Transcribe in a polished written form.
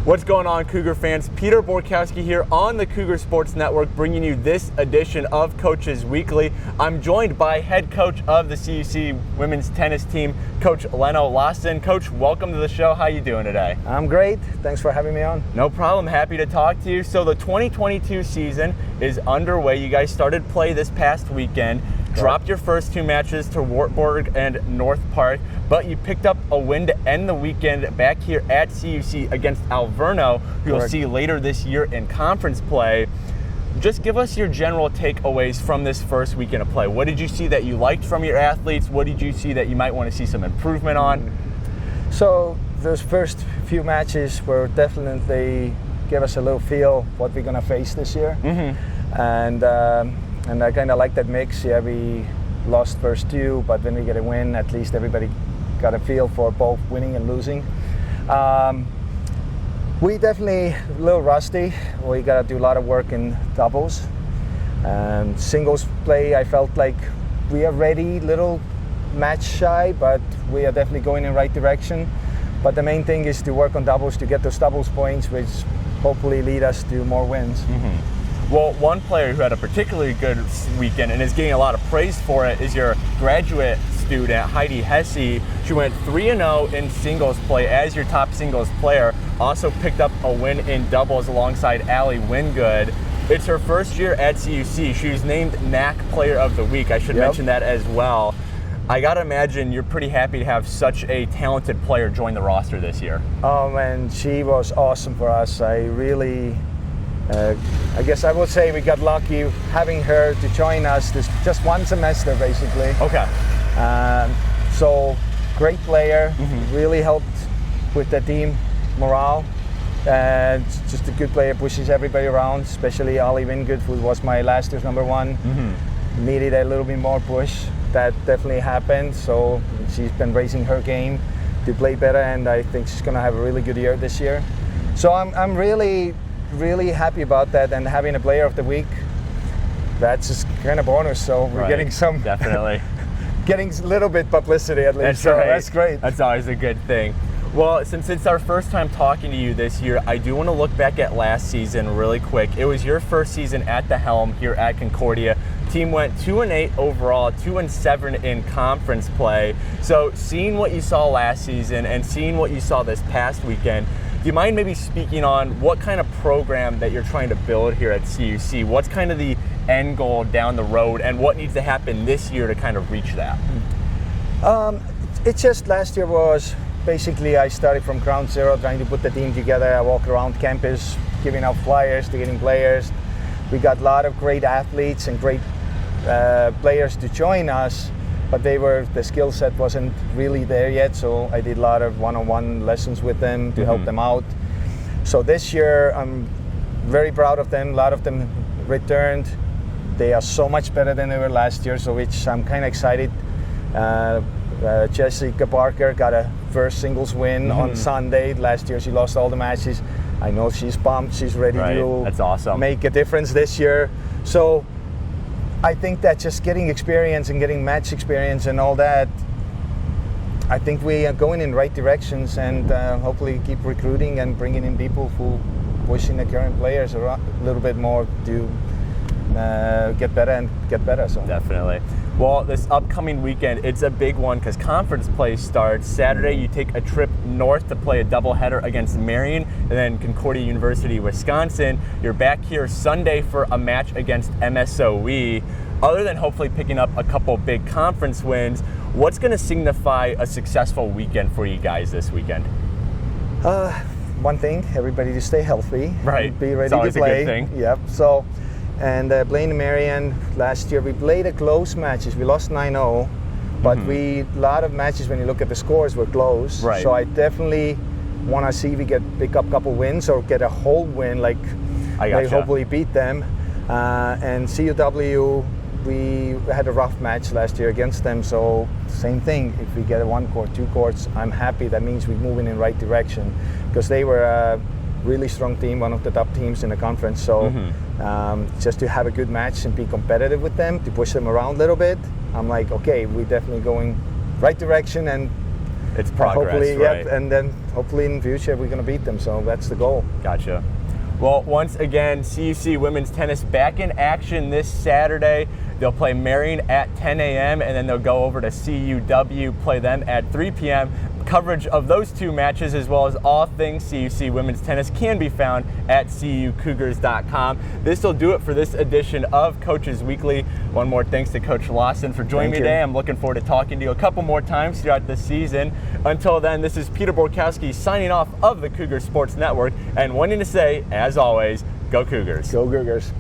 What's going on, Cougar fans? Peter Borkowski here on the Cougar Sports Network, bringing you this edition of Coaches Weekly. I'm joined by head coach of the CUC women's tennis team, Coach Lenno Lasn. Coach, welcome to the show. How you doing today? I'm great. Thanks for having me on. No problem. Happy to talk to you. So the 2022 season is underway. You guys started play this past weekend. Dropped your first two matches to Wartburg and North Park, but you picked up a win to end the weekend back here at CUC against Alverno, who you'll see later this year in conference play. Just give us your general takeaways from this first weekend of play. What did you see that you liked from your athletes? What did you see that you might want to see some improvement on? So those first few matches were definitely give us a little feel what we're going to face this year. And I kind of like that mix. Yeah, we lost first two, but when we get a win, at least everybody got a feel for both winning and losing. We definitely a little rusty. We got to do a lot of work in doubles. Singles play, I felt like we are ready, little match shy, but we are definitely going in the right direction. But the main thing is to work on doubles to get those doubles points, which hopefully lead us to more wins. Well, one player who had a particularly good weekend and is getting a lot of praise for it is your graduate student, Heidi Hesse. She went 3-0 in singles play as your top singles player. Also picked up a win in doubles alongside Allie Wingood. It's her first year at CUC. She was named NAC Player of the Week. I should mention that as well. I gotta imagine you're pretty happy to have such a talented player join the roster this year. Oh man, she was awesome for us. I guess I would say we got lucky having her to join us this just one semester basically. Okay. So great player, really helped with the team morale. And just a good player, pushes everybody around, especially Ali Wingood, who was my last year's number one. Needed a little bit more push. That definitely happened. So she's been raising her game to play better, and I think she's gonna have a really good year this year. So I'm really happy about that, and having a player of the week, that's just kind of bonus. So we're getting some definitely getting a little bit publicity at least. That's great. That's always a good thing. Well, since it's our first time talking to you this year, I do want to look back at last season really quick. It was your first season at the helm here at Concordia. Team went 2-8 overall, 2-7 in conference play. So seeing what you saw last season and seeing what you saw this past weekend, do you mind maybe speaking on what kind of program that you're trying to build here at CUC? What's kind of the end goal down the road, and what needs to happen this year to kind of reach that? It's just last year was basically I started from ground zero trying to put the team together. I walked around campus giving out flyers to getting players. We got a lot of great athletes and great players to join us, but the skill set wasn't really there yet, so I did a lot of one-on-one lessons with them to help them out. So this year I'm very proud of them. A lot of them returned. They are so much better than they were last year, so which I'm kind of excited. Jessica Parker got a first singles win on Sunday. Last year she lost all the matches. I know she's pumped. She's ready to That's awesome. make a difference this year. So I think that just getting experience and getting match experience and all that, I think we are going in right directions, and hopefully keep recruiting and bringing in people who pushing the current players a little bit more to get better. So definitely. Well, this upcoming weekend, it's a big one because conference play starts. Saturday, you take a trip north to play a doubleheader against Marion and then Concordia University, Wisconsin. You're back here Sunday for a match against MSOE. Other than hopefully picking up a couple big conference wins, what's going to signify a successful weekend for you guys this weekend? One thing, everybody to stay healthy. Right. Be ready it's always to play. A good thing. Yep. So. And playing Marion last year, we played a close matches. We lost 9-0, but a lot of matches when you look at the scores were close. Right. So I definitely want to see if we pick up a couple wins or get a whole win, like they hopefully beat them. And CUW, we had a rough match last year against them. So same thing. If we get a 1 court, 2 courts, I'm happy. That means we're moving in the right direction, because they were really strong team, one of the top teams in the conference. So just to have a good match and be competitive with them, to push them around a little bit, I'm like, okay, we're definitely going right direction, and It's progress, hopefully, right? Yep, and then hopefully in the future we're going to beat them. So that's the goal. Gotcha. Well, once again, CUC women's tennis back in action this Saturday. They'll play Marion at 10 a.m. and then they'll go over to CUW, play them at 3 p.m. Coverage of those two matches, as well as all things CUC women's tennis, can be found at cucougars.com. This will do it for this edition of Coaches Weekly. One more thanks to Coach Lasn for joining me today. I'm looking forward to talking to you a couple more times throughout the season. Until then, this is Peter Borkowski signing off of the Cougar Sports Network and wanting to say, as always, go Cougars. Go Cougars.